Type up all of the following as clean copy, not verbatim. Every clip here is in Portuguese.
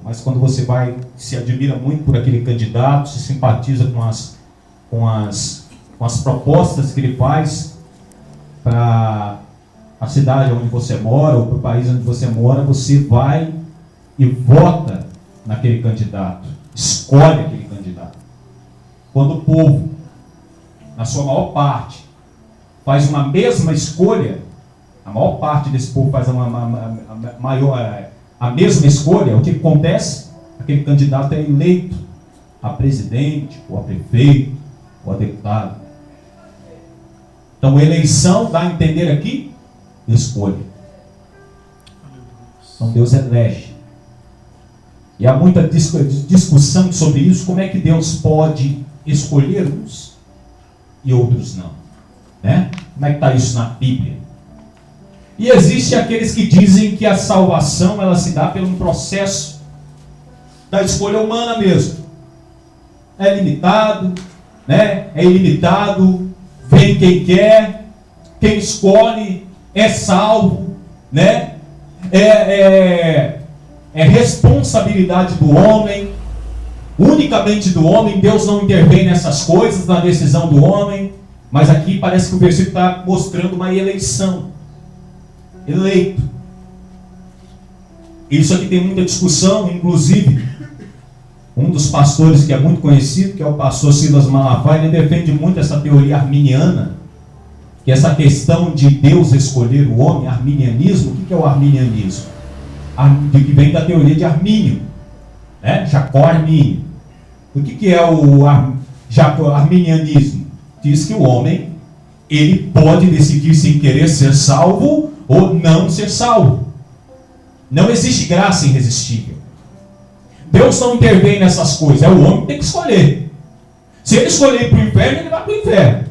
mas quando você se admira muito por aquele candidato, se simpatiza com as propostas que ele faz para a cidade onde você mora, ou para o país onde você mora, você vai e vota naquele candidato, escolhe aquele candidato. Quando o povo, na sua maior parte, faz uma mesma escolha, a maior parte desse povo faz a mesma escolha, o que acontece? Aquele candidato é eleito a presidente, ou a prefeito, ou a deputado. Então, eleição dá a entender aqui escolha. Então, Deus elege. E há muita discussão sobre isso, como é que Deus pode escolher uns e outros não, né? Como é que está isso na Bíblia? E existe aqueles que dizem que a salvação ela se dá pelo processo da escolha humana mesmo. É limitado, né? É ilimitado, vem quem quer, quem escolhe é salvo, né? É responsabilidade do homem, unicamente do homem. Deus não intervém nessas coisas, na decisão do homem. Mas aqui parece que o versículo está mostrando uma eleição. Eleito. Isso aqui tem muita discussão, inclusive um dos pastores que é muito conhecido, que é o pastor Silas Malafaia, ele defende muito essa teoria arminiana, que é essa questão de Deus escolher o homem, arminianismo. O que é o arminianismo? Que vem da teoria de Armínio, né? Jacó Armínio. O que é o arminianismo? Diz que o homem ele pode decidir sem querer ser salvo ou não ser salvo. Não existe graça irresistível. Deus não intervém nessas coisas, é o homem que tem que escolher. Se ele escolher ir para o inferno, ele vai para o inferno.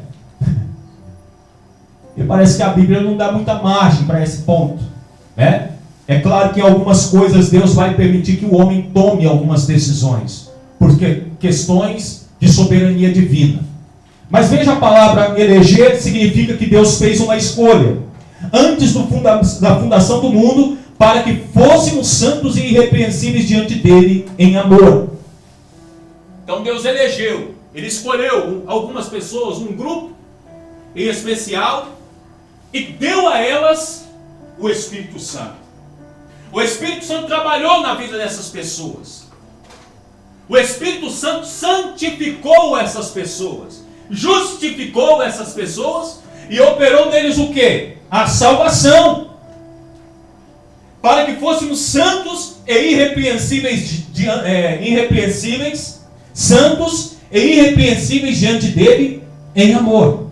E parece que a Bíblia não dá muita margem para esse ponto, né? É claro que em algumas coisas Deus vai permitir que o homem tome algumas decisões, porque questões de soberania divina. Mas veja a palavra eleger, significa que Deus fez uma escolha antes da fundação do mundo, para que fôssemos santos e irrepreensíveis diante dele em amor. Então Deus elegeu, ele escolheu algumas pessoas, um grupo em especial, e deu a elas o Espírito Santo. O Espírito Santo trabalhou na vida dessas pessoas. O Espírito Santo santificou essas pessoas, justificou essas pessoas e operou neles o quê? A salvação. Para que fôssemos santos e irrepreensíveis, santos e irrepreensíveis diante dele em amor.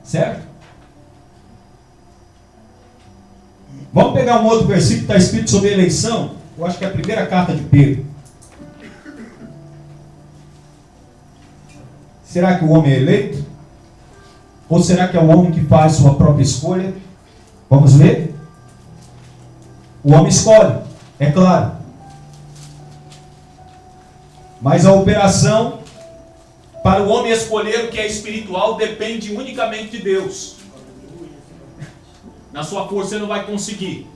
Certo? Vamos pegar um outro versículo que está escrito sobre eleição. Eu acho que é a primeira carta de Pedro. Será que o homem é eleito? Ou será que é o homem que faz sua própria escolha? Vamos ver? O homem escolhe, é claro. Mas a operação para o homem escolher o que é espiritual depende unicamente de Deus. Na sua força você não vai conseguir.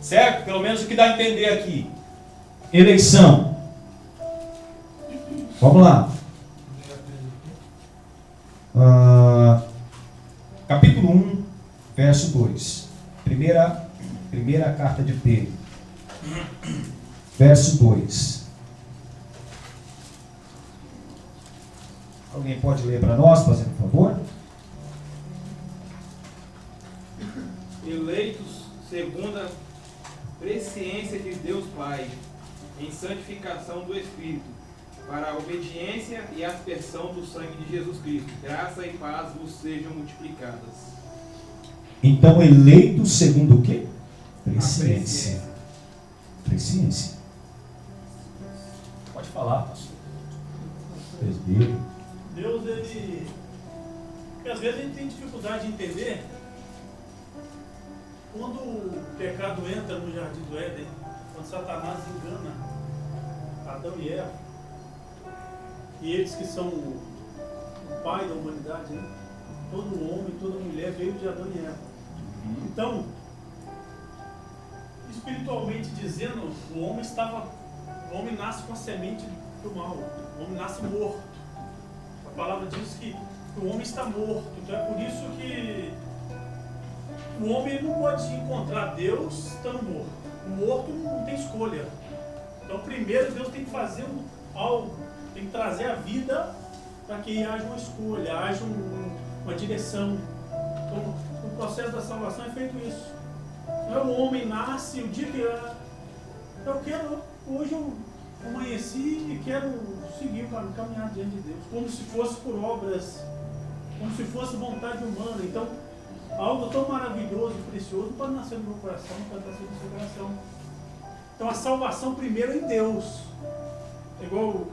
Certo? Pelo menos o que dá a entender aqui. Eleição. Vamos lá. Capítulo 1, verso 2. Primeira carta de Pedro. Verso 2. Alguém pode ler para nós, fazendo favor? Eleitos segundo a presciência de Deus Pai, em santificação do Espírito, para a obediência e aspersão do sangue de Jesus Cristo. Graça e paz vos sejam multiplicadas. Então, eleitos segundo o quê? Presciência. Presciência. Pode falar, pastor. Presbítero. Deus, ele... Porque às vezes a gente tem dificuldade de entender quando o pecado entra no jardim do Éden, quando Satanás engana Adão e Eva, e eles que são o pai da humanidade, né? Todo homem, toda mulher veio de Adão e Eva. Então, isso espiritualmente dizendo, o homem nasce com a semente do mal, o homem nasce morto. A palavra diz que o homem está morto, então é por isso que o homem não pode encontrar Deus estando morto. O morto não tem escolha. Então primeiro Deus tem que fazer algo, tem que trazer a vida para que haja uma escolha, haja uma direção. Então o processo da salvação é feito isso. Não é o homem nasce, o dia que hoje eu amanheci e quero seguir o caminho, caminhar diante de Deus, como se fosse por obras, como se fosse vontade humana. Então, algo tão maravilhoso e precioso não pode nascer no meu coração, não pode nascer no seu coração. Então, a salvação primeiro é em Deus. Igual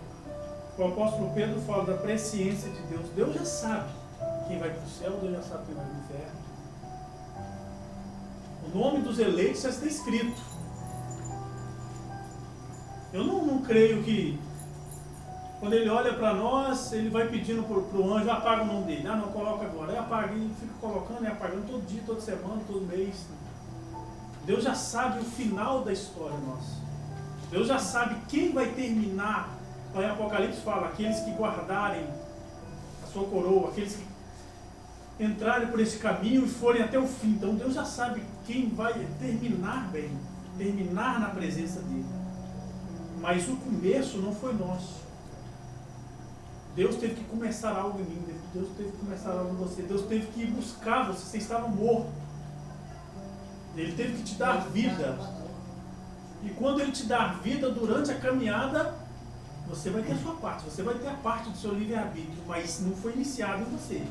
o apóstolo Pedro fala da presciência de Deus. Deus já sabe quem vai para o céu, Deus já sabe quem vai para o inferno. O nome dos eleitos já está escrito. Eu não creio que quando ele olha para nós, ele vai pedindo para o anjo, apaga o nome dele. Ah, não, coloca agora. Aí apaga, e fica colocando e apagando todo dia, toda semana, todo mês. Deus já sabe o final da história nossa. Deus já sabe quem vai terminar. Em Apocalipse fala, aqueles que guardarem a sua coroa, aqueles que entrarem por esse caminho e forem até o fim. Então Deus já sabe quem vai terminar bem, terminar na presença dele. Mas o começo não foi nosso. Deus teve que começar algo em mim, Deus teve que começar algo em você, Deus teve que ir buscar você estava morto. Ele teve que te dar vida. E quando Ele te dar vida durante a caminhada, você vai ter a sua parte, você vai ter a parte do seu livre-arbítrio, mas não foi iniciado em você.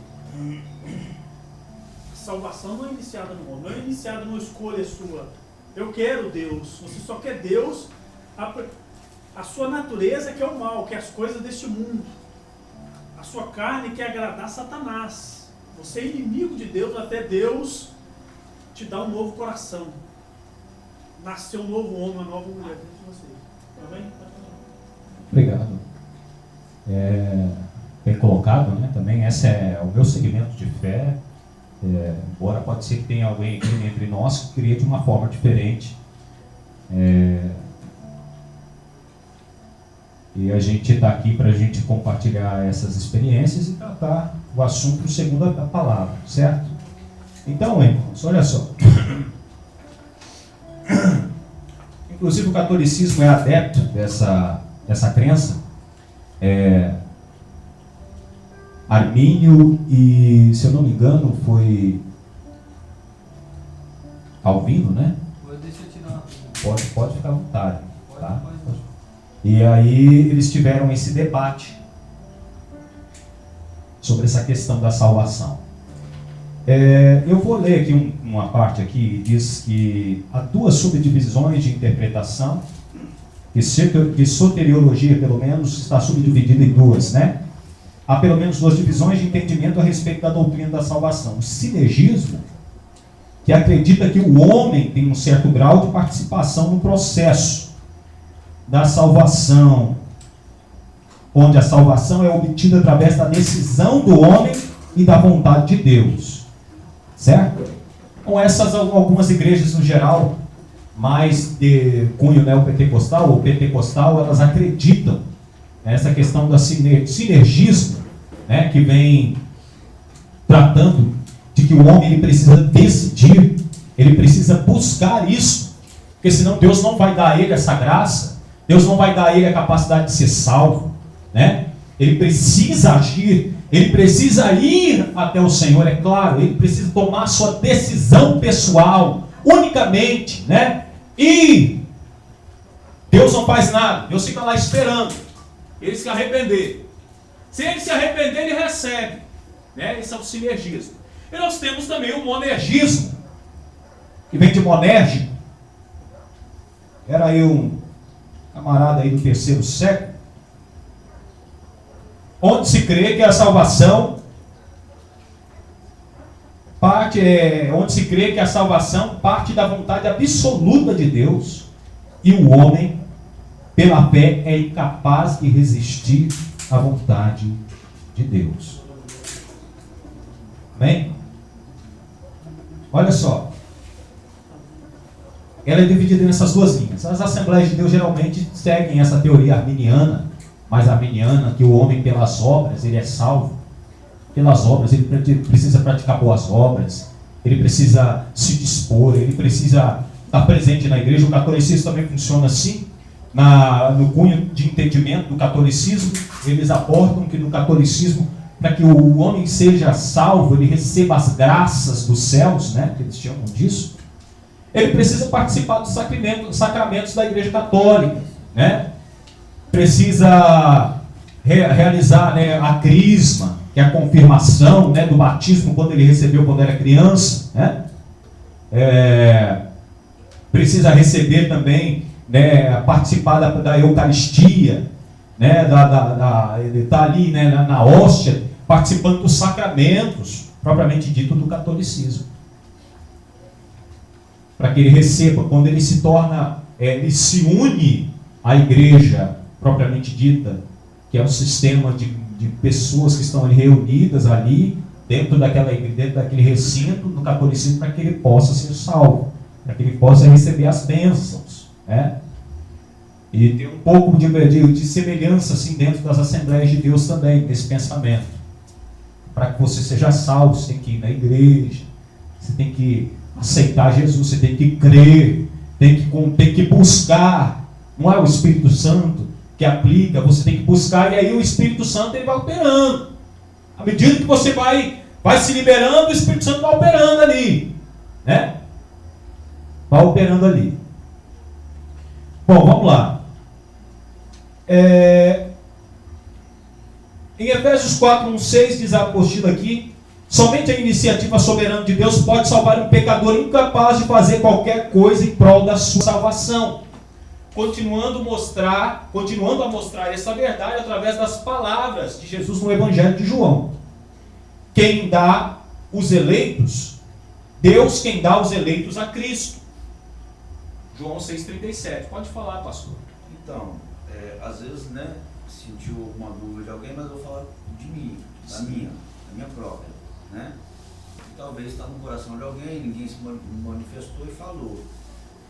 A salvação não é iniciada no homem, não é iniciada numa escolha sua. Eu quero Deus, você só quer Deus. A sua natureza quer o mal, quer as coisas deste mundo. A sua carne quer agradar Satanás. Você é inimigo de Deus até Deus te dar um novo coração. Nasceu um novo homem, uma nova mulher dentro de você. Amém? Obrigado. Bem colocado, né? Também esse é o meu segmento de fé. Embora pode ser que tenha alguém aqui entre nós que cria de uma forma diferente. E a gente está aqui para a gente compartilhar essas experiências e tratar o assunto segundo a palavra, certo? Então, irmãos, olha só. Inclusive o catolicismo é adepto dessa crença. Armínio e, se eu não me engano, foi Calvino, né? Deixa eu tirar. Pode ficar à vontade. Tá? E aí eles tiveram esse debate sobre essa questão da salvação. Eu vou ler aqui uma parte aqui, diz que há duas subdivisões de interpretação, que soteriologia pelo menos está subdividida em duas, né? Há pelo menos duas divisões de entendimento a respeito da doutrina da salvação. O sinergismo, que acredita que o homem tem um certo grau de participação no processo da salvação, onde a salvação é obtida através da decisão do homem e da vontade de Deus, certo? Com essas algumas igrejas no geral, mais de cunho neopentecostal ou pentecostal, elas acreditam nessa questão do sinergismo, né, que vem tratando de que o homem ele precisa decidir, ele precisa buscar isso, porque senão Deus não vai dar a ele essa graça. Deus não vai dar a ele a capacidade de ser salvo, né? Ele precisa agir, ele precisa ir até o Senhor, é claro, ele precisa tomar a sua decisão pessoal, unicamente, né? E Deus não faz nada, Deus fica lá esperando ele se arrepender. Se ele se arrepender, ele recebe, né? Esse é o sinergismo. E nós temos também o monergismo, que vem de monérgico. Era aí um camarada aí do 3º século, onde se crê que a salvação parte da vontade absoluta de Deus, e o homem, pela fé, é incapaz de resistir à vontade de Deus. Amém? Olha só. ela é dividida nessas duas linhas. As Assembleias de Deus geralmente seguem essa teoria arminiana, mais arminiana, que o homem pelas obras, ele é salvo. Pelas obras, ele precisa praticar boas obras, ele precisa se dispor, ele precisa estar presente na igreja. O catolicismo também funciona assim. No cunho de entendimento do catolicismo, eles abordam que no catolicismo, para que o homem seja salvo, ele receba as graças dos céus, né, que eles chamam disso, ele precisa participar dos sacramentos da igreja católica, né? Precisa realizar, né, a crisma, que é a confirmação, né, do batismo quando ele recebeu quando era criança, né? Precisa receber também, né, participar da Eucaristia, né, ele está ali, né, na hóstia, participando dos sacramentos, propriamente dito, do catolicismo. Para que ele receba, quando ele se torna, ele se une à igreja, propriamente dita, que é um sistema de pessoas que estão ali reunidas ali, dentro daquele recinto, no catolicismo, para que ele possa ser salvo, para que ele possa receber as bênçãos, né? E tem um pouco de semelhança assim, dentro das Assembleias de Deus também, nesse pensamento. Para que você seja salvo, você tem que ir na igreja, você tem que aceitar Jesus, você tem que crer, tem que buscar. Não é o Espírito Santo que aplica, você tem que buscar, e aí o Espírito Santo ele vai operando. À medida que você vai se liberando, o Espírito Santo vai operando ali, né? Vai operando ali. Bom, vamos lá. Em Efésios 4:1-6 diz a apostila aqui: somente a iniciativa soberana de Deus pode salvar um pecador incapaz de fazer qualquer coisa em prol da sua salvação. Continuando a mostrar essa verdade através das palavras de Jesus no Evangelho de João. Quem dá os eleitos, Deus quem dá os eleitos a Cristo. João 6,37. Pode falar, pastor. Então, às vezes, né, sentiu alguma dúvida de alguém, mas eu vou falar de mim, da minha própria, né? E talvez está no coração de alguém, ninguém se manifestou e falou.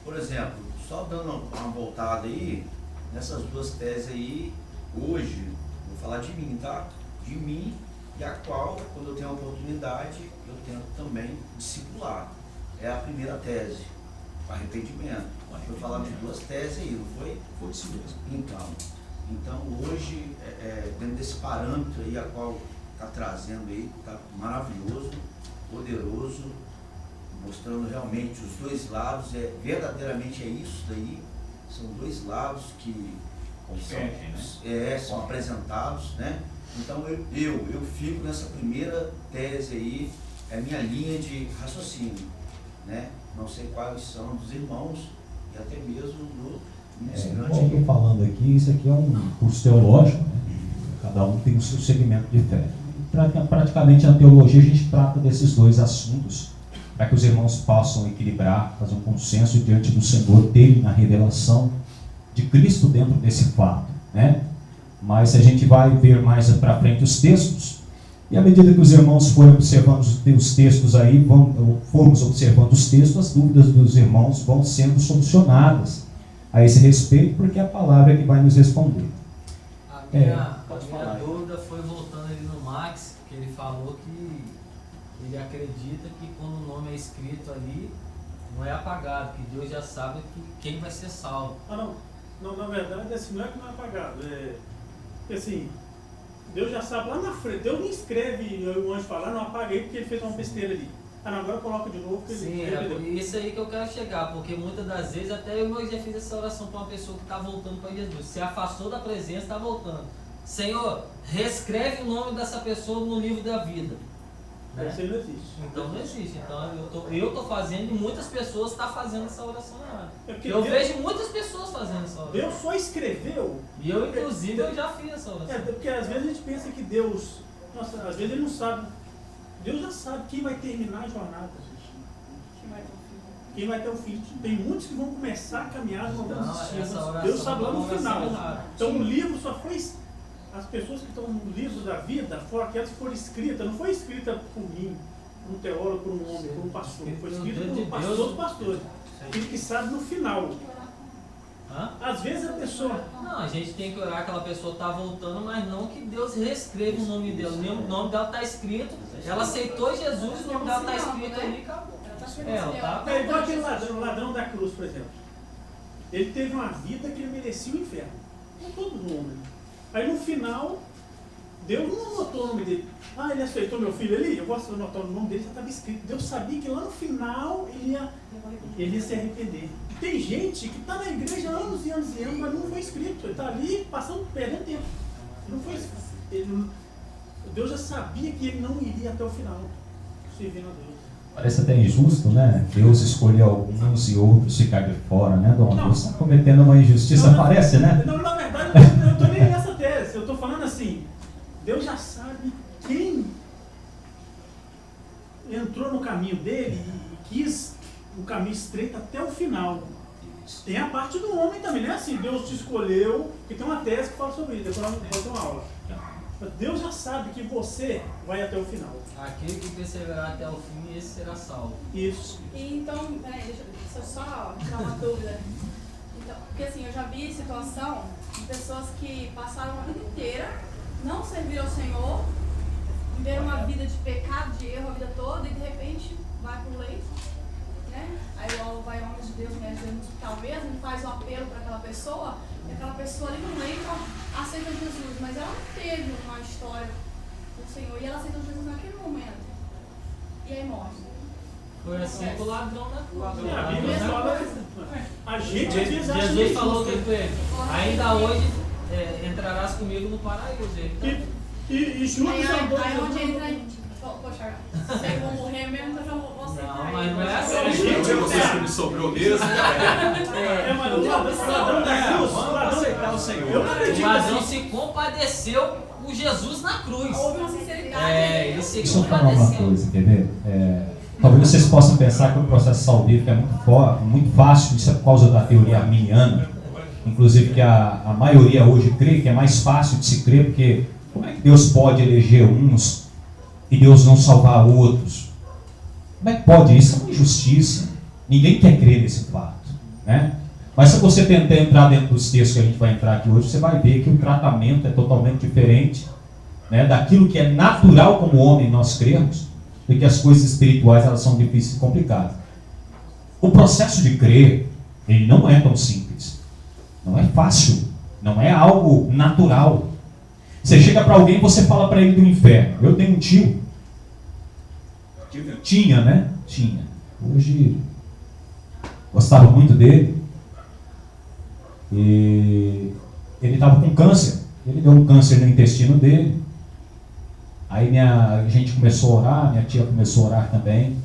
Por exemplo, só dando uma voltada aí, nessas duas teses aí, hoje, vou falar de mim, tá? De mim, e a qual, quando eu tenho a oportunidade, eu tento também discipular. É a primeira tese, o arrependimento. Eu vou falar de duas teses aí, não foi? Foi isso mesmo. Então hoje, dentro desse parâmetro aí, a qual está trazendo aí, está maravilhoso, poderoso, mostrando realmente os dois lados, verdadeiramente é isso daí, são dois lados que são apresentados, né? Então eu fico nessa primeira tese aí, é a minha linha de raciocínio, né? Não sei quais são dos irmãos e até mesmo do ministrante. Como eu estou falando aqui, isso aqui é um curso teológico, né? Cada um tem o seu segmento de fé. Praticamente na teologia a gente trata desses dois assuntos para que os irmãos possam equilibrar, fazer um consenso diante do Senhor, terem a revelação de Cristo dentro desse fato, né? Mas a gente vai ver mais para frente os textos, e à medida que os irmãos forem observando os textos aí, formos observando os textos, as dúvidas dos irmãos vão sendo solucionadas a esse respeito, porque a palavra é que vai nos responder. A minha dúvida foi voltando ali no Max, que ele falou que ele acredita que quando o nome é escrito ali, não é apagado, que Deus já sabe quem vai ser salvo. Não, na verdade, assim, não é que não é apagado. Porque assim, Deus já sabe lá na frente. Deus não escreve, o anjo falar, não apaguei porque ele fez uma besteira ali. Não, agora coloca de novo. Sim, é por isso aí que eu quero chegar, porque muitas das vezes, até eu já fiz essa oração para uma pessoa que está voltando para Jesus, se afastou da presença, está voltando. Senhor, reescreve o nome dessa pessoa no livro da vida. Né? Isso aí não existe. Então não existe. Então eu estou fazendo e muitas pessoas estão fazendo essa oração errada. Eu Deus, vejo muitas pessoas fazendo essa oração. Deus só escreveu. E eu, inclusive, eu já fiz essa oração. Porque às vezes a gente pensa que Deus, nossa, às vezes ele não sabe. Deus já sabe quem vai terminar a jornada, gente. Quem vai ter o fim. Tem muitos que vão começar a caminhar, não vão desistir. Deus sabe lá no final. Então o livro só foi. As pessoas que estão no livro da vida, foram aquelas que foram escritas, não foi escrita por mim, por um teólogo, por um homem, por um pastor. Foi escrito por um De pastor Deus. dos pastores. Aquele que sabe no final. Hã? Às vezes a pessoa... Não, a gente tem que orar que aquela pessoa está voltando, mas não que Deus reescreva o nome dela. O nome dela está escrito, ela aceitou Jesus, o nome dela está escrito ali e acabou. Ela tá. É igual aquele ladrão da cruz, por exemplo. Ele teve uma vida que ele merecia o inferno. Como todo mundo. Aí no final, Deus não anotou o nome dele. Ah, ele aceitou meu filho ali? Eu gosto de anotar o nome dele, já estava escrito. Deus sabia que lá no final ele ia se arrepender. Tem gente que está na igreja há anos e anos e anos, mas não foi escrito. Ele está ali perdendo tempo. Não foi escrito. Deus já sabia que ele não iria até o final, servindo a Deus. Parece até injusto, né? Deus escolheu alguns e outros ficar de fora, né, Dom? Não. Deus está cometendo uma injustiça, parece, né? Não, na verdade, eu não estou nem nessa tese. Eu estou falando assim, Deus já sabe quem entrou no caminho dele e quis o caminho estreito até o final. Tem a parte do homem também, não é assim, Deus te escolheu, que tem uma tese que fala sobre isso, depois eu vou ter uma aula. Deus já sabe que você vai até o final. Aquele que perseverar até o fim, esse será salvo. Isso. E então, peraí, deixa eu só tirar uma dúvida. Então, porque assim, eu já vi situação de pessoas que passaram a vida inteira, não serviram ao Senhor, viveram uma vida de pecado, de erro a vida toda e de repente vai pro leito, né? Aí logo vai homem de Deus, né? No hospital mesmo, e faz o apelo para aquela pessoa, e aquela pessoa ali no leito aceita Jesus, mas ela não teve uma história do Senhor, e ela aceitou Jesus naquele momento. E aí morre. Foi assim com o ladrão da cruz. A Bíblia fala, a gente às vezes acha Jesus meio falou justo. que com ele, ainda hoje entrarás comigo no paraíso. E Judas Aí andou... onde entra. Poxa, se eu vou morrer mesmo, eu já vou aceitar. Não, mas não é A assim. gente Você que me sobrou mesmo. mas o ladrão da cruz, Vamos aceitar o Senhor. eu não O acredito ladrão assim. se compadeceu com Jesus na cruz. Houve uma sinceridade. Ele se Deixa eu falar uma compadeceu. coisa, quer ver? Talvez vocês possam pensar que o processo salvífico é muito fácil, isso é por causa da teoria arminiana, inclusive que a maioria hoje crê que é mais fácil de se crer, porque como é que Deus pode eleger uns e Deus não salvar outros? Como é que pode? Isso é uma injustiça. Ninguém quer crer nesse fato, né? Mas se você tentar entrar dentro dos textos que a gente vai entrar aqui hoje, você vai ver que o tratamento é totalmente diferente, né, daquilo que é natural como homem nós cremos, porque as coisas espirituais elas são difíceis e complicadas. O processo de crer, ele não é tão simples, não é fácil, não é algo natural. Você chega para alguém e você fala para ele do inferno. Eu tenho um tio, tinha, né? Tinha. Hoje gostava muito dele e ele estava com câncer. Ele deu um câncer no intestino dele. Aí a gente começou a orar, minha tia começou a orar também.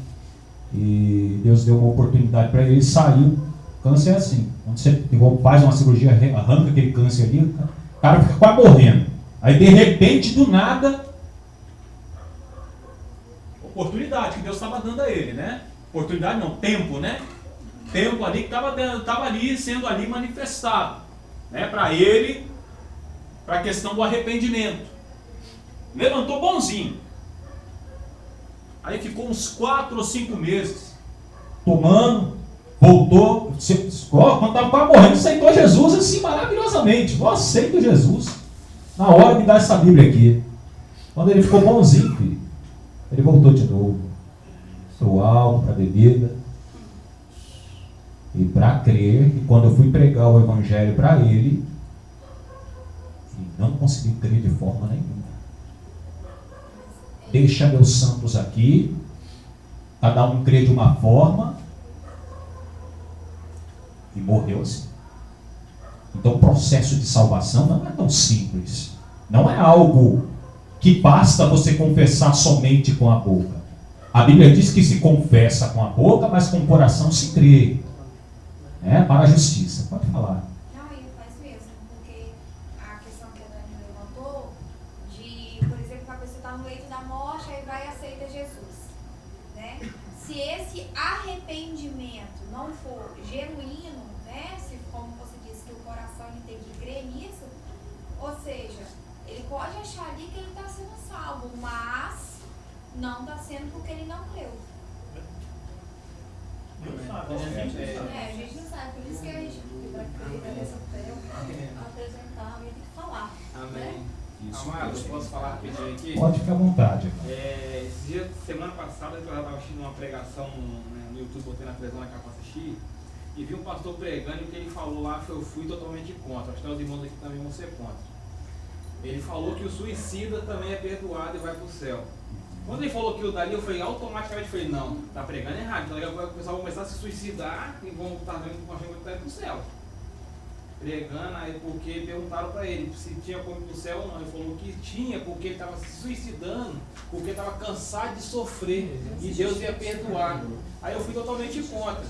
E Deus deu uma oportunidade para ele, saiu. Câncer é assim, quando você faz uma cirurgia, arranca aquele câncer ali, o cara fica quase morrendo. Aí de repente, do nada, oportunidade que Deus estava dando a ele, né? Oportunidade não, tempo, né? Tempo ali que estava ali, sendo ali manifestado, né? Para ele, para a questão do arrependimento. Levantou bonzinho. Aí ficou uns 4 ou 5 meses tomando, voltou, quando estava quase morrendo, aceitou Jesus assim maravilhosamente. Eu aceito Jesus. Na hora de dar essa Bíblia aqui. Quando ele ficou bonzinho, filho, ele voltou de novo. Pro álcool, para bebida. E para crer, que quando eu fui pregar o Evangelho para ele não consegui crer de forma nenhuma. Deixa meus santos aqui, cada um crê de uma forma, e morreu assim. Então o processo de salvação não é tão simples. Não é algo que basta você confessar somente com a boca. A Bíblia diz que se confessa com a boca, mas com o coração se crê. Para a justiça. Pode falar. Não, e faz mesmo, porque a questão que a Dani levantou, de, por exemplo, a pessoa está no leito da morte, aí vai e aceita Jesus, né? Se esse arrependimento não for genuíno, né? Se, como você disse, que o coração ele tem que crer nisso, ou seja, ele pode achar ali que ele está sendo salvo, mas não está sendo porque ele não creu. Deus sabe, a gente não sabe. A gente não sabe, por isso que a gente, para crer, para ter essa fé, apresentar, a gente tem que falar. Amém. Isso Amados, mesmo. posso falar rapidinho aqui? Pode ficar à vontade. Esse dia, semana passada, eu estava assistindo uma pregação no YouTube, botei na televisão na capa assistir, e vi um pastor pregando e o que ele falou lá eu fui totalmente contra. Acho que os irmãos aqui também vão ser contra. Ele falou que o suicida também é perdoado e vai para o céu. Quando ele falou aquilo dali, eu falei, automaticamente falei, não, tá pregando errado. Então o pessoal vai começar a se suicidar e vão estar vendo com a gente para o céu. Pregando aí porque perguntaram para ele se tinha como ir para o céu ou não. Ele falou que tinha porque ele estava se suicidando, porque estava cansado de sofrer e Deus ia perdoar. Aí eu fui totalmente contra.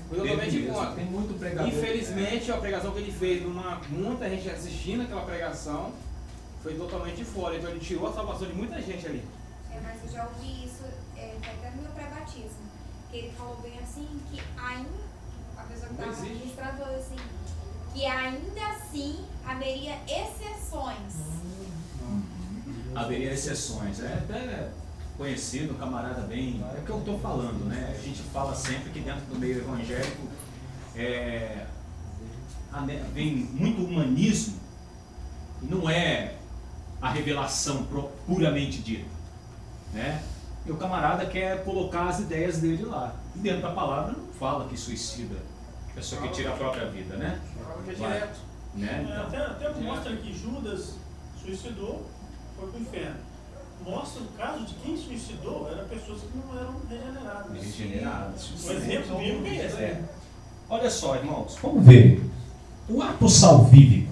Fui totalmente contra. Tem muito pregador. Infelizmente a pregação que ele fez, muita gente assistindo aquela pregação, foi totalmente fora. Então ele tirou a salvação de muita gente ali. Mas eu já ouvi isso até no meu pré-batismo, que ele falou bem assim, que ainda, a pessoa que estava ministrando falou assim, que ainda assim haveria exceções. Haveria exceções. É até conhecido, um camarada bem... É o que eu estou falando, né? A gente fala sempre que dentro do meio evangélico vem muito humanismo, e não é a revelação puramente dita, né? E o camarada quer colocar as ideias dele lá. E dentro da palavra não fala que suicida, pessoa que tira a própria vida, né? Direto. Né? Então, Até mostra que Judas suicidou, foi para o inferno. Mostra o caso de quem suicidou, eram pessoas que não eram regeneradas. regenerados. O exemplo bíblico é esse. Olha só, irmãos. Vamos ver. O ato salvífico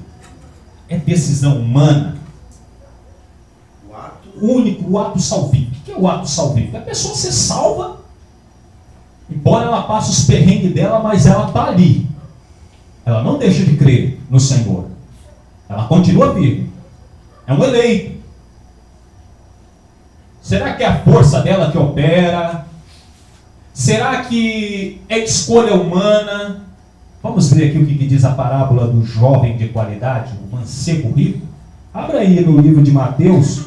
é decisão humana? O ato salvífico. O que é o ato salvífico? A pessoa ser salva, embora ela passe os perrengues dela, mas ela está ali. Ela não deixa de crer no Senhor. Ela continua viva. É um eleito. Será que é a força dela que opera? Será que é escolha humana? Vamos ver aqui o que diz a parábola do jovem de qualidade, o mancebo rico. Abra aí no livro de Mateus.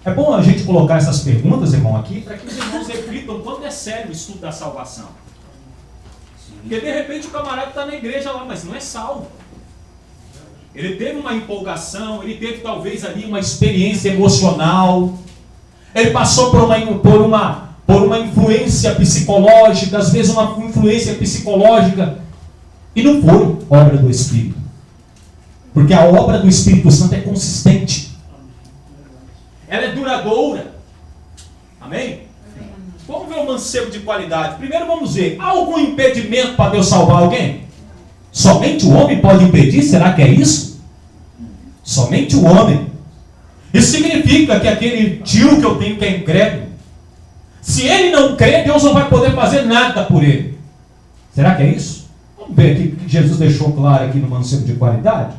É bom a gente colocar essas perguntas, irmão, aqui, Para que os irmãos reflitam quanto é sério o estudo da salvação. Porque de repente o camarada está na igreja lá, mas não é salvo. Ele teve uma empolgação, ele teve talvez ali uma experiência emocional, ele passou por uma influência psicológica, às vezes uma influência psicológica, e não foi obra do Espírito. Porque a obra do Espírito Santo é consistente. Ela é duradoura. Amém? Vamos ver o mancebo de qualidade. Primeiro vamos ver, há algum impedimento para Deus salvar alguém? Somente o homem pode impedir? Será que é isso? Somente o homem. Isso significa que aquele tio que eu tenho que é incrédulo, se ele não crê, Deus não vai poder fazer nada por ele. Será que é isso? Vamos ver aqui o que Jesus deixou claro aqui no mancebo de qualidade.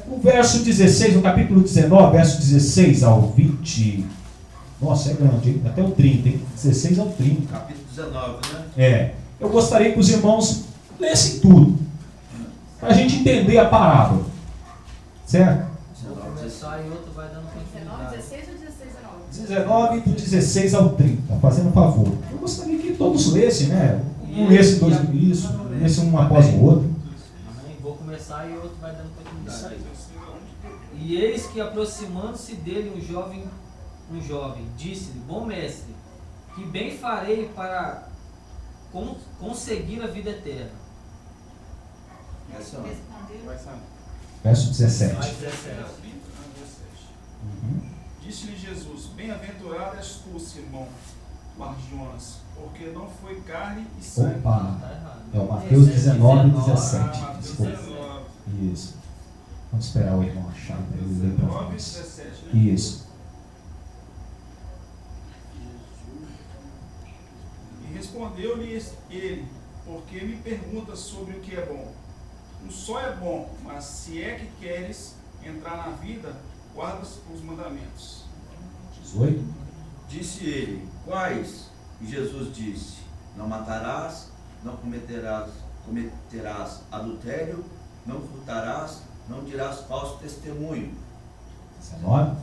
O verso 16, no capítulo 19, verso 16 ao 20. Nossa, é grande, hein? Até o 30, hein? 16 ao 30. Capítulo 19, né? Eu gostaria que os irmãos lessem tudo, para a gente entender a parábola. Certo? Vou começar e outro vai dando 19, continuidade. 16 ou 16, 19, 19? do 16 ao 30, fazendo um favor. Eu gostaria que todos lessem, né? Um lesse dois, isso, lesse um após o outro. Amém? Vou começar e outro vai dando continuidade. E eis que aproximando-se dele um jovem, disse-lhe, bom mestre, que bem farei para conseguir a vida eterna. Respondeu. Vai, Sandro. Verso 17. Mais 17. Uhum. Disse-lhe Jesus, bem-aventurado és tu, Simão Bar-Jonas, porque não foi carne e sangue. Opa, Tá errado. é o Mateus 19, 17. Mateus Desculpa. 19, Isso. Vamos esperar o irmão achar para ele ler para 19 e nós. 17, né? Isso. E respondeu-lhe ele, porque me perguntas sobre o que é bom? Um só é bom, mas se é que queres entrar na vida, guarda os mandamentos. 18. Disse ele, quais? E Jesus disse, não matarás, não cometerás adultério, não furtarás, não dirás falso testemunho. 19.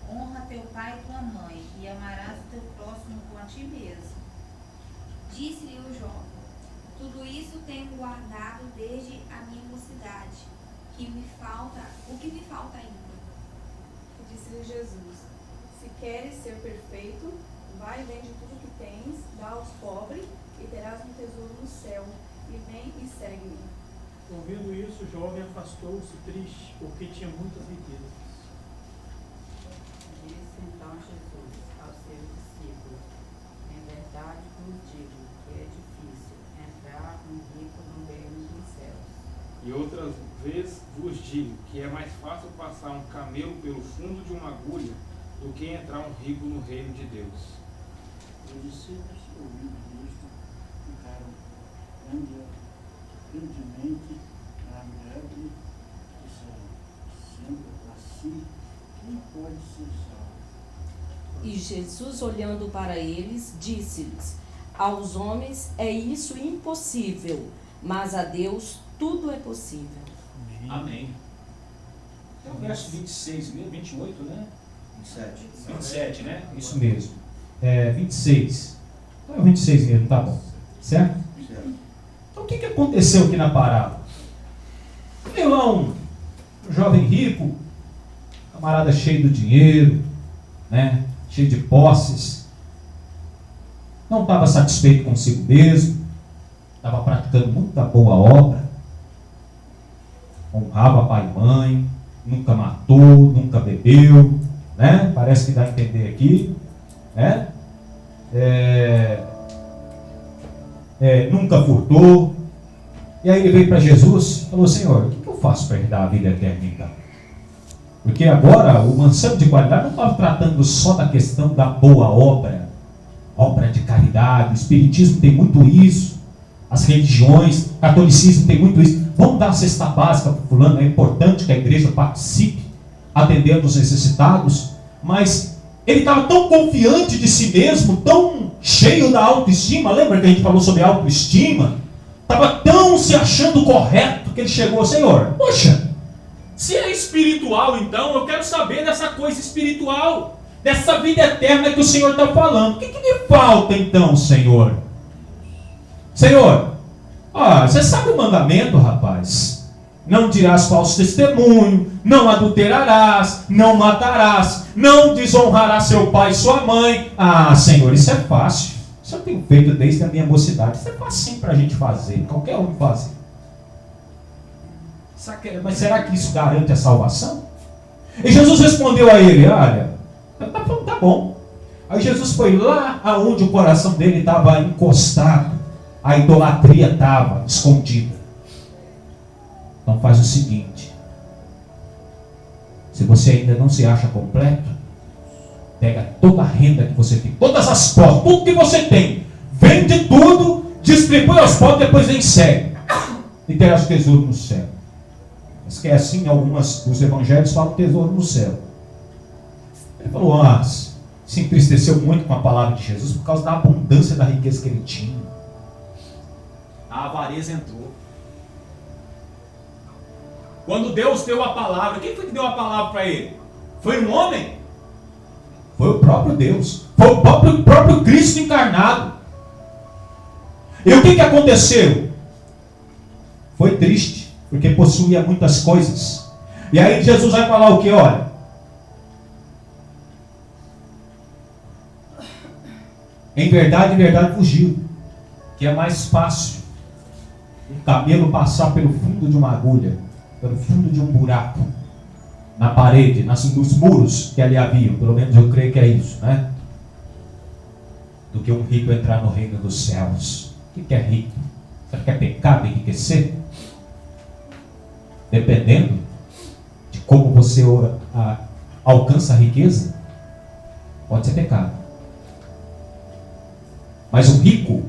honra teu pai e tua mãe, e amarás o teu próximo como a ti mesmo. Disse-lhe o jovem: tudo isso tenho guardado desde a minha mocidade. O que me falta ainda? Disse-lhe Jesus: se queres ser perfeito, vai e vende tudo que tens, dá aos pobres, e terás um tesouro no céu, e vem e segue-me. Ouvindo isso, o jovem afastou-se triste, porque tinha muitas riquezas. Disse então Jesus aos seus discípulos: em verdade vos digo que é difícil entrar um rico no reino dos céus. E outras vezes vos digo que é mais fácil passar um camelo pelo fundo de uma agulha do que entrar um rico no reino de Deus. Os discípulos, ouvindo isto, ficaram grandemente alegres e disseram: sendo assim, quem pode ser salvo? E Jesus, olhando para eles, disse-lhes: aos homens é isso impossível, mas a Deus tudo é possível. Amém. É o verso 26 mesmo, 28, né? 27. 27, né? Isso mesmo. 26. Então é o 26 mesmo, tá bom. Certo? Certo. Então o que aconteceu aqui na parábola? Veio lá um jovem rico, camarada cheio de dinheiro, né? Cheio de posses, não estava satisfeito consigo mesmo, estava praticando muita boa obra, honrava pai e mãe, nunca matou, nunca bebeu, né? Parece que dá a entender aqui, né? Nunca furtou. E aí ele veio para Jesus e falou: Senhor, o que eu faço para herdar a vida eterna então? Porque agora o mansão de qualidade não estava tratando só da questão da boa obra, obra de caridade. O espiritismo tem muito isso, as religiões, o catolicismo tem muito isso. Vamos dar a cesta básica para fulano, é importante que a igreja participe, atendendo os necessitados, mas ele estava tão confiante de si mesmo, tão cheio da autoestima. Lembra que a gente falou sobre autoestima? Estava tão se achando correto que ele chegou: Senhor, poxa, se é espiritual, então, eu quero saber dessa coisa espiritual, dessa vida eterna que o Senhor está falando. O que me falta então, Senhor? Senhor, você sabe o mandamento, rapaz? Não dirás falso testemunho, não adulterarás, não matarás, não desonrarás seu pai e sua mãe. Senhor, isso é fácil. Isso eu tenho feito desde a minha mocidade. Isso é facinho para a gente fazer, qualquer um fazer. Mas será que isso garante a salvação? E Jesus respondeu a ele: olha, tá bom. Aí Jesus foi lá aonde o coração dele estava encostado, a idolatria estava escondida. Então faz o seguinte: se você ainda não se acha completo, pega toda a renda que você tem, todas as posses, tudo que você tem, vende tudo, distribui aos pobres, depois vem segue, e terás tesouro no céu. Mas que é assim, algumas dos evangelhos falam tesouro no céu. Ele falou: se entristeceu muito com a palavra de Jesus por causa da abundância da riqueza que ele tinha. A avareza entrou. Quando Deus deu a palavra, quem foi que deu a palavra para ele? Foi um homem? Foi o próprio Deus. Foi o próprio Cristo encarnado. E o que aconteceu? Foi triste, porque possuía muitas coisas. E aí Jesus vai falar o que? Olha, em verdade fugiu, que é mais fácil um camelo passar pelo fundo de uma agulha, pelo fundo de um buraco, na parede, nos muros que ali haviam, pelo menos eu creio que é isso, né? Do que um rico entrar no reino dos céus. O que é rico? Será que é pecado enriquecer? Dependendo de como você alcança a riqueza, pode ser pecado. Mas o rico,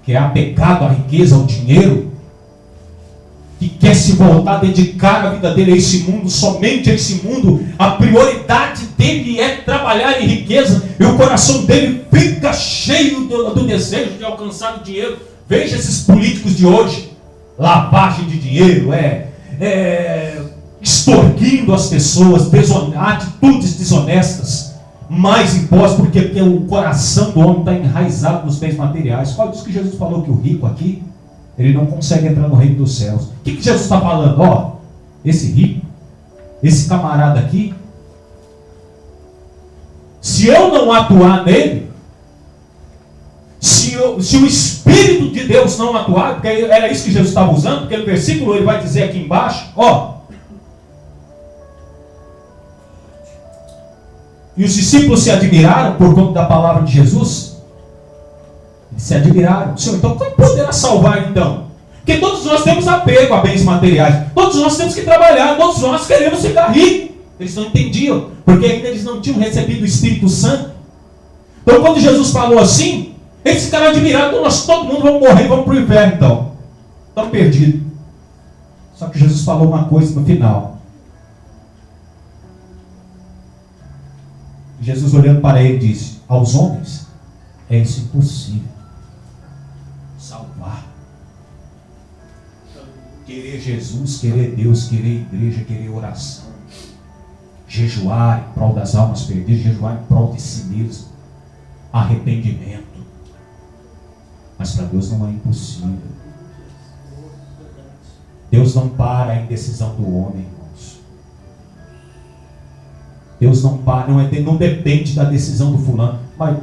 que é apegado à riqueza, ao dinheiro, que quer se voltar, dedicar a vida dele a esse mundo, somente a esse mundo, a prioridade dele é trabalhar em riqueza, e o coração dele fica cheio do desejo de alcançar o dinheiro. Veja esses políticos de hoje, lavagem de dinheiro, extorquindo as pessoas, atitudes desonestas, mais impostos, porque o coração do homem está enraizado nos bens materiais. Qual disso que Jesus falou que o rico aqui, ele não consegue entrar no reino dos céus? O que Jesus está falando? Ó, esse rico, esse camarada aqui, se eu não atuar nele, se o Espírito de Deus não atuar, porque era isso que Jesus estava usando, porque no versículo ele vai dizer aqui embaixo, ó, e os discípulos se admiraram por conta da palavra de Jesus. Eles se admiraram. Senhor, então quem poderá salvar então? Porque todos nós temos apego a bens materiais. Todos nós temos que trabalhar. Todos nós queremos ficar ricos. Eles não entendiam. Porque ainda eles não tinham recebido o Espírito Santo. Então quando Jesus falou assim, eles ficaram admirados. Então nós todo mundo vamos morrer e vamos para o inferno então. Estamos perdidos. Só que Jesus falou uma coisa no final. Jesus olhando para ele disse: aos homens é isso impossível salvar. Querer Jesus, querer Deus, querer igreja, querer oração, jejuar em prol das almas perdidas, jejuar em prol de si mesmo, arrependimento. Mas para Deus não é impossível. Deus não para a indecisão do homem. Deus não para, não depende da decisão do fulano. Mas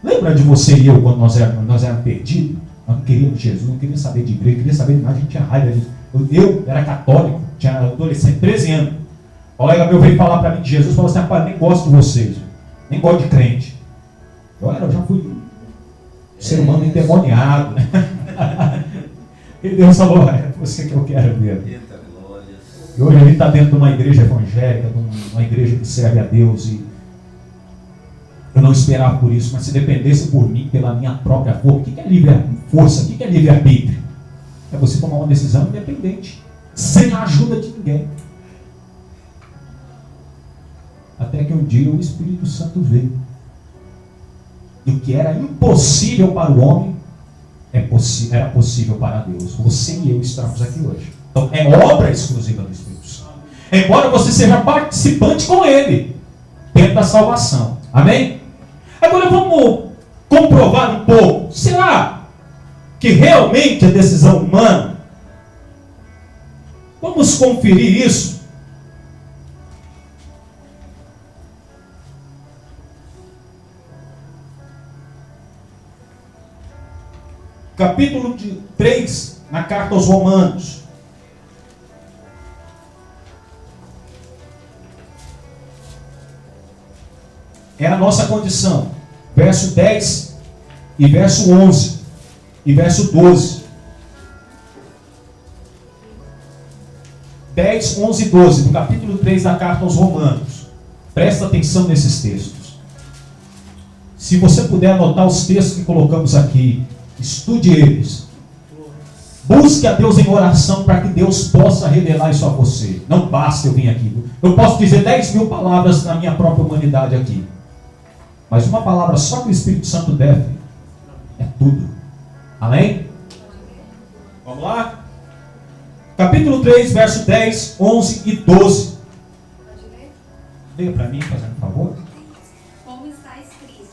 lembra de você e eu quando nós éramos perdidos? Nós não queríamos Jesus, não queríamos saber de igreja, não queríamos saber de nada, a gente tinha raiva disso. Eu era católico, tinha adolescente, 13 anos. O colega meu veio falar para mim de Jesus, falou assim: rapaz, nem gosto de vocês, nem gosto de crente. Eu já fui ser humano endemoniado, né? E Deus falou: é você que eu quero ver. E hoje a gente está dentro de uma igreja evangélica, de uma igreja que serve a Deus, e eu não esperava por isso, mas se dependesse por mim, pela minha própria força, o que é livre força? O que é livre-arbítrio? É você tomar uma decisão independente, sem a ajuda de ninguém. Até que um dia o Espírito Santo veio. E o que era impossível para o homem, era possível para Deus. Você e eu estamos aqui hoje. Então é obra exclusiva do Espírito Santo. Embora você seja participante com Ele, dentro da salvação. Amém? Agora vamos comprovar um pouco. Será que realmente é decisão humana? Vamos conferir isso. Capítulo 3, na carta aos Romanos. É a nossa condição. Verso 10 e verso 11 e verso 12. 10, 11 e 12 do capítulo 3 da carta aos Romanos. Presta atenção nesses textos. Se você puder anotar os textos que colocamos aqui, estude eles. Busque a Deus em oração para que Deus possa revelar isso a você. Não basta eu vir aqui. Eu posso dizer 10.000 palavras na minha própria humanidade aqui. Mas uma palavra só que o Espírito Santo deve é tudo. Amém? Vamos lá? Capítulo 3, verso 10, 11 e 12. Leia para mim, fazendo um favor. Como está escrito: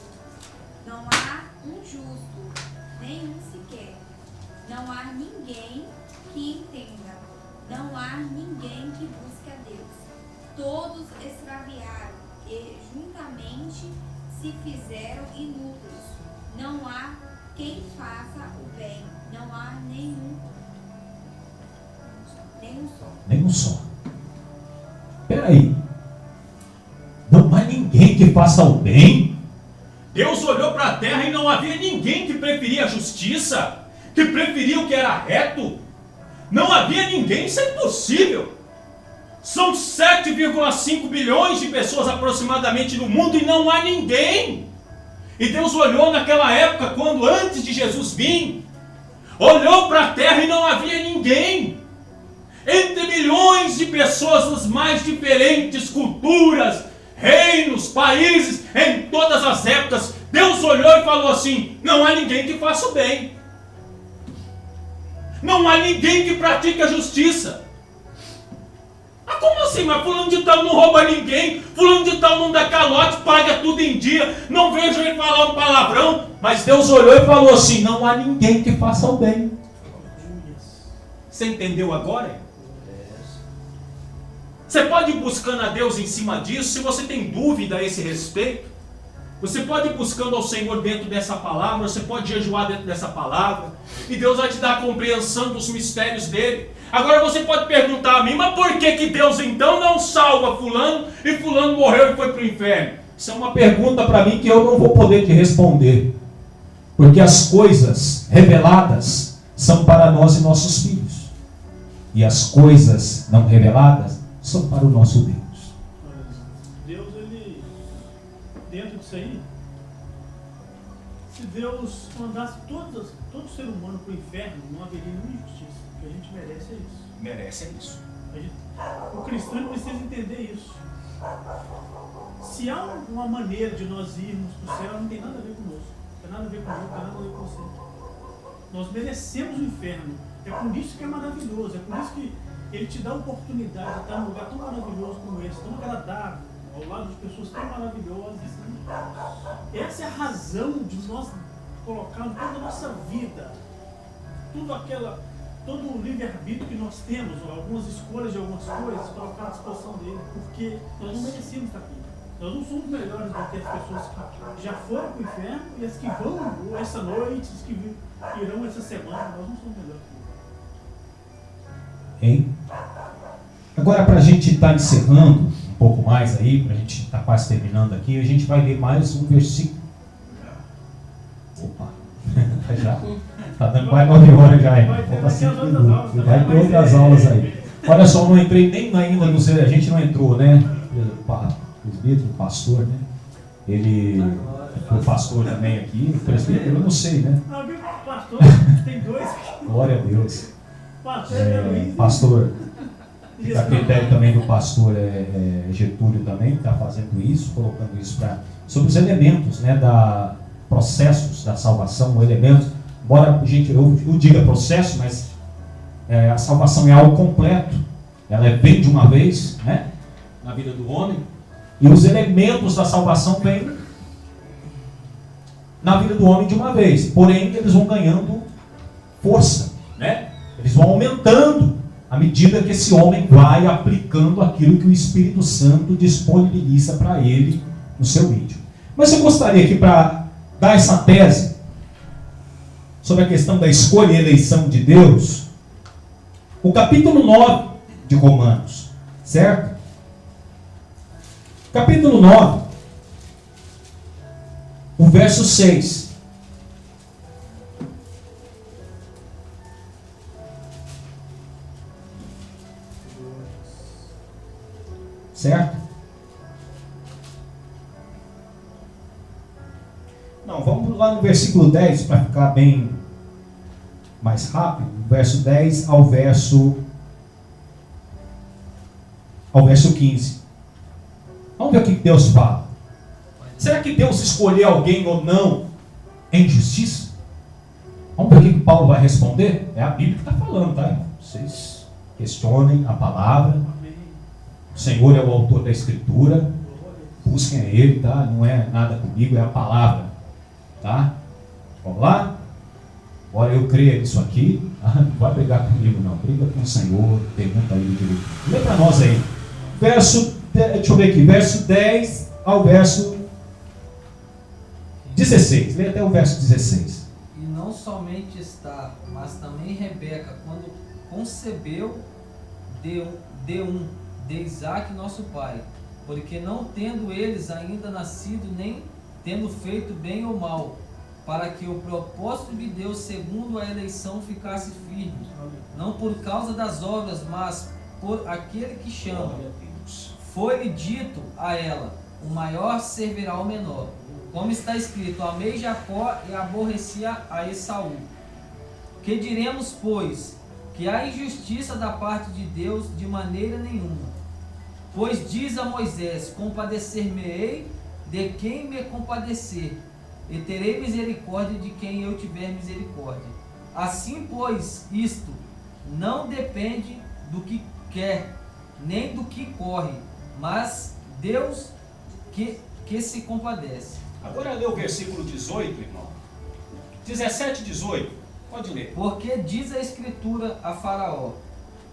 não há um justo, nenhum sequer. Não há ninguém que entenda. Não há ninguém que busque a Deus. Todos extraviaram e juntamente se fizeram inúteis. Não há quem faça o bem. Não há nenhum só. Nenhum só. Peraí. Não há ninguém que faça o bem? Deus olhou para a terra e não havia ninguém que preferia a justiça, que preferia o que era reto. Não havia ninguém, isso é impossível. São 7,5 bilhões de pessoas aproximadamente no mundo e não há ninguém. E Deus olhou naquela época, quando antes de Jesus vir, olhou para a terra e não havia ninguém. Entre milhões de pessoas nas mais diferentes culturas, reinos, países, em todas as épocas, Deus olhou e falou assim: não há ninguém que faça o bem. Não há ninguém que pratique a justiça. como assim? Mas fulano de tal não rouba ninguém, fulano de tal não dá calote, paga tudo em dia, não vejo ele falar um palavrão. Mas Deus olhou e falou assim: não há ninguém que faça o bem. Você entendeu agora? Você pode ir buscando a Deus em cima disso, se você tem dúvida a esse respeito. Você pode ir buscando ao Senhor dentro dessa palavra, você pode jejuar dentro dessa palavra, e Deus vai te dar a compreensão dos mistérios dele. Agora você pode perguntar a mim, mas por que Deus então não salva fulano, e fulano morreu e foi para o inferno? Isso é uma pergunta para mim que eu não vou poder te responder. Porque as coisas reveladas são para nós e nossos filhos. E as coisas não reveladas são para o nosso Deus. Deus, ele, dentro disso aí, se Deus mandasse todo ser humano para o inferno, não haveria nenhuma injustiça. O que a gente merece é isso. Merece isso. O cristão precisa entender isso. Se há uma maneira de nós irmos para o céu, não tem nada a ver conosco. Não tem nada a ver comigo, não tem nada a ver com você. Nós merecemos o inferno. É por isso que é maravilhoso. É por isso que ele te dá a oportunidade de estar num lugar tão maravilhoso como esse, tão agradável, ao lado de pessoas tão maravilhosas. Essa é a razão de nós colocarmos toda a nossa vida, todo o livre-arbítrio que nós temos, algumas escolhas de algumas coisas, colocar à disposição dele, porque nós não merecemos estar aqui. Nós não somos melhores do que as pessoas que já foram para o inferno e as que vão essa noite, as que irão essa semana. Nós não somos melhores. Hein? Agora, para a gente estar encerrando um pouco mais aí, para a gente estar quase terminando aqui, a gente vai ler mais um versículo. Opa! Já? Está dando quase 9 horas já, hein? Falta 5 minutos. Vai ter outras aulas aí. Olha só, não entrei nem ainda no a gente não entrou, né? Presbítero, pastor, né? Ele foi pastor também aqui. O presbítero, eu não sei, né? Pastor, tem 2 aqui. Glória a Deus. Pastor, fica a critério também do pastor Getúlio também, que está fazendo isso, colocando isso sobre os elementos, né, processos da salvação, elementos, embora gente, eu diga processo, mas a salvação é algo completo, ela vem de uma vez, né, na vida do homem, e os elementos da salvação vêm na vida do homem de uma vez, porém eles vão ganhando força, né? Eles vão aumentando à medida que esse homem vai aplicando aquilo que o Espírito Santo disponibiliza para ele no seu íntimo. Mas eu gostaria aqui, para dar essa tese sobre a questão da escolha e eleição de Deus, o capítulo 9 de Romanos, certo? Capítulo 9, o verso 6. Certo? Não, vamos lá no versículo 10 para ficar bem mais rápido. Verso 10 ao verso 15. Vamos ver o que Deus fala. Será que Deus escolheu alguém ou não em justiça? Vamos ver o que Paulo vai responder? É a Bíblia que está falando, tá, irmão? Vocês questionem a palavra. O Senhor é o autor da Escritura. Busquem a Ele, tá? Não é nada comigo, é a palavra. Tá? Vamos lá? Agora eu creio nisso aqui. Não vai brigar comigo, não. Briga com o Senhor. Pergunta aí direito. Lê para nós aí. Deixa eu ver aqui. Verso 10 ao verso 16. Lê até o verso 16. E não somente está, mas também Rebeca, quando concebeu, de Isaac nosso pai, porque não tendo eles ainda nascido, nem tendo feito bem ou mal, para que o propósito de Deus segundo a eleição ficasse firme, não por causa das obras, mas por aquele que chama. Foi-lhe dito a ela: o maior servirá ao menor. Como está escrito: amei Jacó e aborreci a Esaú. Que diremos, pois? Que há injustiça da parte de Deus? De maneira nenhuma. Pois diz a Moisés: compadecer-me-ei de quem me compadecer, e terei misericórdia de quem eu tiver misericórdia. Assim, pois, isto não depende do que quer nem do que corre, mas Deus que se compadece. Agora lê o versículo 18, irmão. 17 e 18. Pode ler. Porque diz a Escritura a Faraó: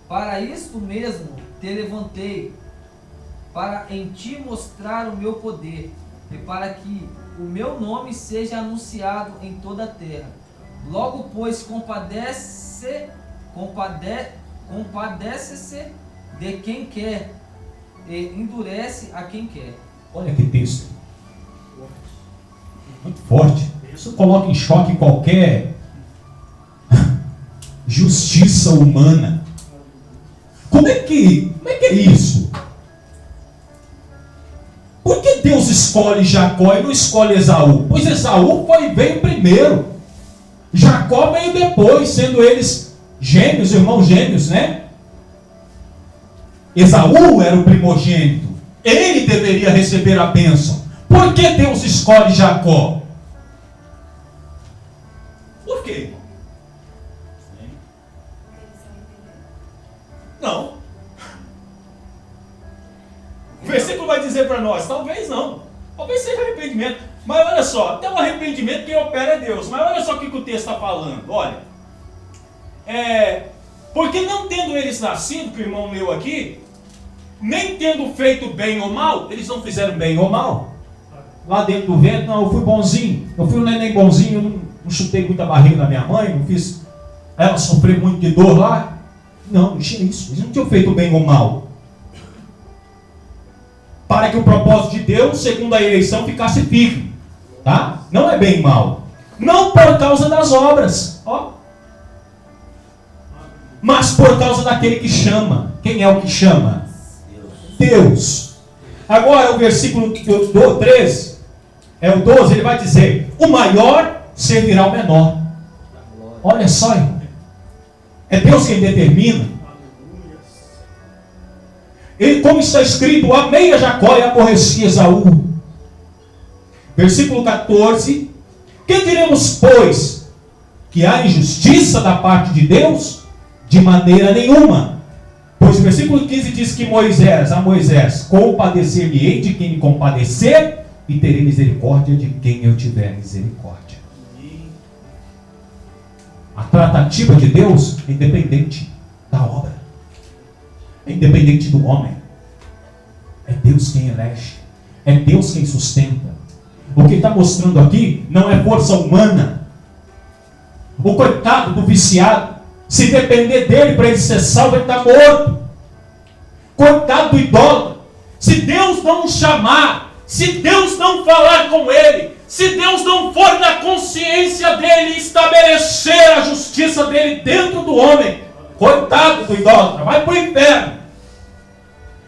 para isto mesmo te levantei, para em ti mostrar o meu poder, e para que o meu nome seja anunciado em toda a terra. Logo, pois, compadece-se de quem quer, e endurece a quem quer. Olha que texto. Muito forte. Isso coloca em choque qualquer justiça humana. Como é que é isso? Por que Deus escolhe Jacó e não escolhe Esaú? Pois Esaú veio primeiro. Jacó veio depois, sendo eles gêmeos, irmãos gêmeos, né? Esaú era o primogênito. Ele deveria receber a bênção. Por que Deus escolhe Jacó? Por quê, irmão? Não. O versículo vai dizer para nós, talvez não. Talvez seja arrependimento. Mas olha só, até o arrependimento quem opera é Deus. Mas olha só o que o texto está falando. Olha. Porque não tendo eles nascido, que o irmão leu aqui, nem tendo feito bem ou mal, eles não fizeram bem ou mal. Lá dentro do ventre, não, eu fui bonzinho. Eu fui um neném bonzinho, eu não chutei muita barriga da minha mãe, não fiz ela sofrer muito de dor lá. Não tinha isso. Eles não tinham feito bem ou mal. Para que o propósito de Deus, segundo a eleição, ficasse firme. Tá? Não é bem e mal. Não por causa das obras. Ó. Mas por causa daquele que chama. Quem é o que chama? Deus. Agora o versículo 13, o 12, ele vai dizer: o maior servirá ao menor. Olha só, irmão. É Deus quem determina. Ele, como está escrito, amei a Jacó e aborreci Esaú. Versículo 14. Que diremos, pois? Que há injustiça da parte de Deus? De maneira nenhuma. Pois o versículo 15 diz que a Moisés, compadecer-me-ei de quem me compadecer, e terei misericórdia de quem eu tiver misericórdia. A tratativa de Deus é independente da obra. É independente do homem. É Deus quem elege. É Deus quem sustenta. O que está mostrando aqui não é força humana. O coitado do viciado, se depender dele para ele ser salvo, ele está morto. Coitado do idólatra, se Deus não o chamar, se Deus não falar com ele, se Deus não for na consciência dele estabelecer a justiça dele dentro do homem, coitado do idólatra, vai para o inferno.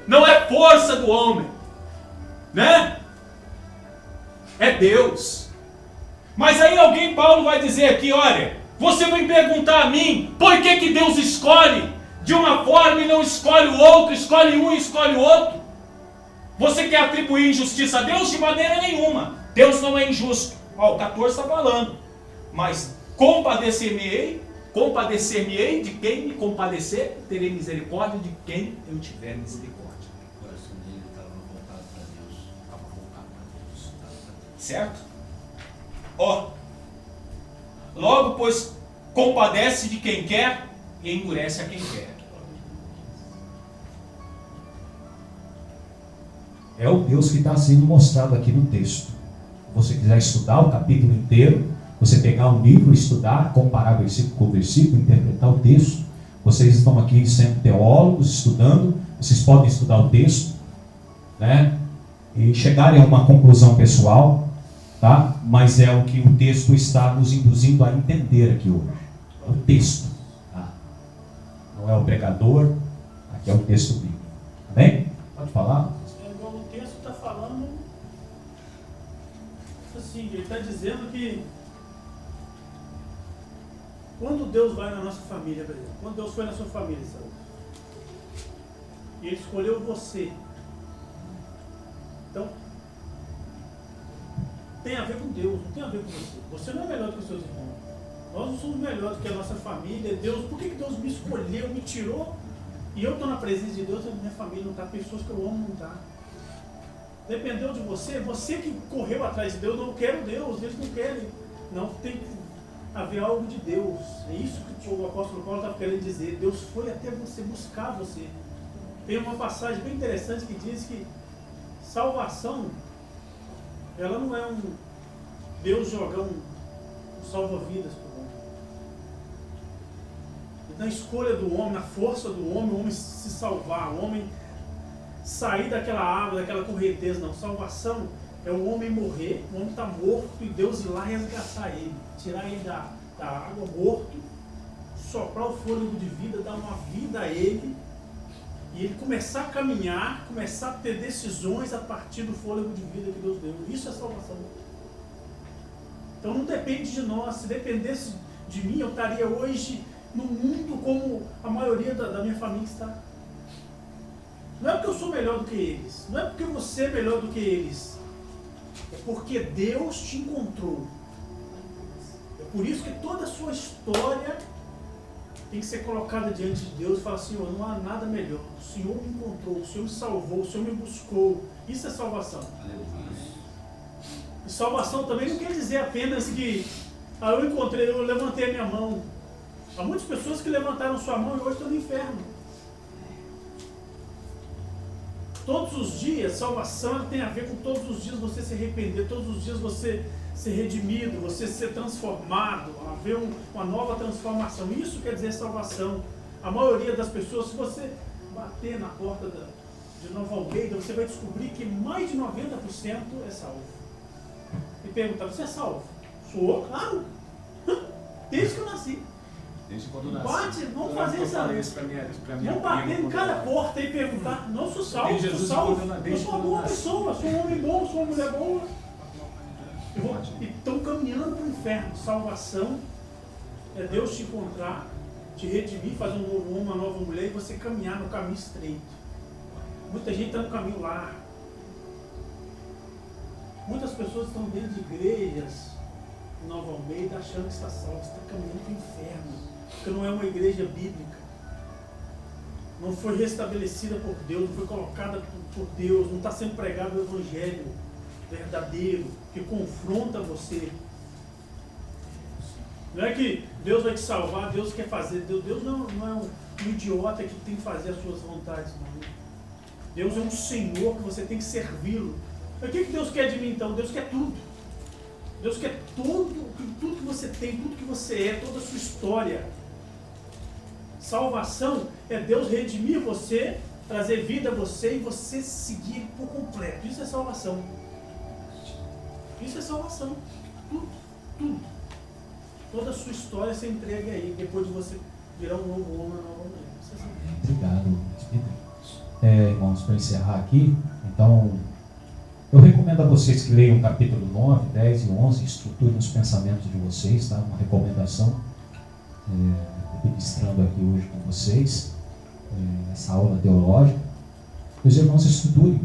Não é força do homem, né? É Deus. Mas aí Paulo vai dizer aqui, olha, você vai perguntar a mim, por que Deus escolhe de uma forma e não escolhe o outro, escolhe um e escolhe o outro? Você quer atribuir injustiça a Deus? De maneira nenhuma. Deus não é injusto. Ó, o 14 está falando. Mas compadecer-me-ei de quem me compadecer, terei misericórdia de quem eu tiver misericórdia. O coração dele estava voltado para Deus. Estava voltado para Deus. Certo? Ó. Logo, pois, compadece de quem quer e endurece a quem quer. É o Deus que está sendo mostrado aqui no texto. Se você quiser estudar o capítulo inteiro, você pegar um livro, estudar, comparar versículo com versículo, interpretar o texto. Vocês estão aqui sendo teólogos, estudando, vocês podem estudar o texto, né? E chegarem a uma conclusão pessoal, tá? Mas é o que o texto está nos induzindo a entender aqui hoje. É o texto, tá? Não é o pregador, aqui é o texto bíblico. Tá bem? Pode falar? O texto está falando assim, ele está dizendo que quando Deus vai na nossa família, por exemplo, quando Deus foi na sua família, sabe? E Ele escolheu você. Então, tem a ver com Deus, não tem a ver com você. Você não é melhor do que os seus irmãos. Nós não somos melhores do que a nossa família. Deus, por que Deus me escolheu, me tirou E eu estou na presença de Deus, minha família não está, pessoas que eu amo não está. Dependeu de você, você que correu atrás de Deus, não quero Deus, eles não querem. Não, tem que haver algo de Deus. É isso que o apóstolo Paulo está querendo dizer. Deus foi até você, buscar você. Tem uma passagem bem interessante que diz que salvação, ela não é um Deus jogar um salva-vidas para o homem. Na escolha do homem, na força do homem, o homem se salvar, o homem sair daquela água, daquela correnteza. Não, salvação é o homem morrer, o homem está morto e Deus ir lá resgatar ele, tirar ele da água morto, soprar o fôlego de vida, dar uma vida a ele e ele começar a caminhar, começar a ter decisões a partir do fôlego de vida que Deus deu. Isso é salvação. Então não depende de nós. Se dependesse de mim, eu estaria hoje no mundo como a maioria da minha família está. Não é porque eu sou melhor do que eles, não é porque você é melhor do que eles, é porque Deus te encontrou. É por isso que toda a sua história tem que ser colocada diante de Deus e falar: Senhor, não há nada melhor. O Senhor me encontrou, o Senhor me salvou, o Senhor me buscou. Isso é salvação. E salvação também não quer dizer apenas que eu encontrei, eu levantei a minha mão. Há muitas pessoas que levantaram sua mão e hoje estão no inferno. Todos os dias, salvação tem a ver com todos os dias você se arrepender, todos os dias você ser redimido, você ser transformado, haver uma nova transformação. Isso quer dizer salvação. A maioria das pessoas, se você bater na porta de Nova Almeida, você vai descobrir que mais de 90% é salvo. E perguntar: você é salvo? Sou, claro. Desde que eu nasci. Desde quando nasci. Bate, vamos fazer essa vez. Vamos bater em cada porta e perguntar: não sou salvo, sou salvo. Eu sou uma boa pessoa, sou um homem bom, sou uma mulher boa. E estão caminhando para o inferno. Salvação é Deus te encontrar, te redimir, fazer um novo homem, uma nova mulher e você caminhar no caminho estreito. Muita gente está no caminho largo. Muitas pessoas estão dentro de igrejas em Nova Almeida achando que está salvo, está caminhando para o inferno, porque não é uma igreja bíblica. Não foi restabelecida por Deus, não foi colocada por Deus, não está sendo pregado o evangelho verdadeiro, que confronta você. Não é que Deus vai te salvar, Deus quer fazer. Deus não é um idiota que tem que fazer as suas vontades, não. Deus é um Senhor que você tem que servi-lo. O que Deus quer de mim então? Deus quer tudo. Deus quer tudo que você tem, tudo que você é, toda a sua história. Salvação é Deus redimir você, trazer vida a você e você seguir por completo. Isso é salvação. Isso é salvação. Tudo. Toda a sua história você entrega aí, depois de você virar um novo homem, uma nova mulher. Isso é Obrigado, irmãos, para encerrar aqui, então, eu recomendo a vocês que leiam o capítulo 9, 10 e 11, estruturem os pensamentos de vocês, tá? Uma recomendação, ministrando aqui hoje com vocês, essa aula teológica. Os irmãos estudem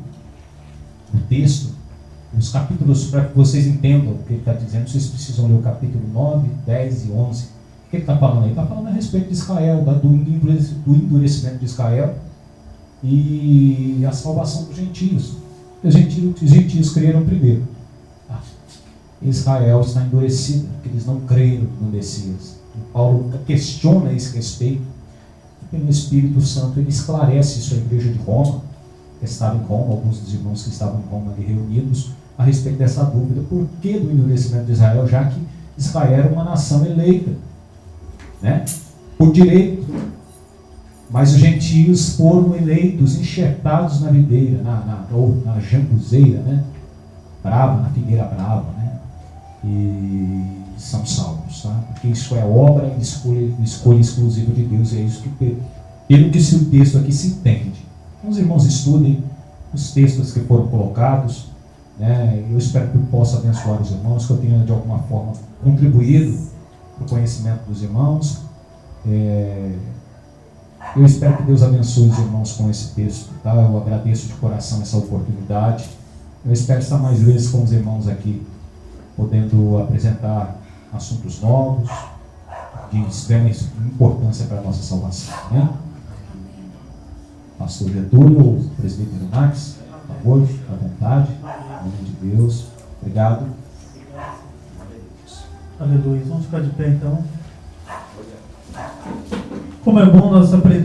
o texto, os capítulos, para que vocês entendam o que ele está dizendo. Vocês precisam ler o capítulo 9, 10 e 11. O que ele está falando aí? Ele está falando a respeito de Israel, do endurecimento de Israel e a salvação dos gentios. Os gentios creram primeiro. Israel está endurecido, porque eles não creram no Messias. E Paulo questiona esse respeito. E pelo Espírito Santo ele esclarece isso à igreja de Roma, que estava em Roma, alguns dos irmãos que estavam em Roma ali reunidos, a respeito dessa dúvida. Por que do endurecimento de Israel? Já que Israel era uma nação eleita, né? Por direito. Mas os gentios foram eleitos, enxertados na videira, na jambuzeira, né? Brava, na figueira brava, né? E são salvos, tá? Porque isso é obra e escolha exclusiva de Deus. É isso que, pelo que o texto aqui se entende. Então, os irmãos estudem os textos que foram colocados, né? Eu espero que eu possa abençoar os irmãos, que eu tenha de alguma forma contribuído para o conhecimento dos irmãos. Eu espero que Deus abençoe os irmãos com esse texto, tá? Eu agradeço de coração essa oportunidade. Eu espero estar mais vezes com os irmãos aqui, podendo apresentar assuntos novos, de extrema importância para a nossa salvação, né? pastor Getúlio ou o presbítero Max, por favor, à vontade, em nome de Deus. Obrigado. Aleluia. Vamos ficar de pé então. Como é bom nós aprender.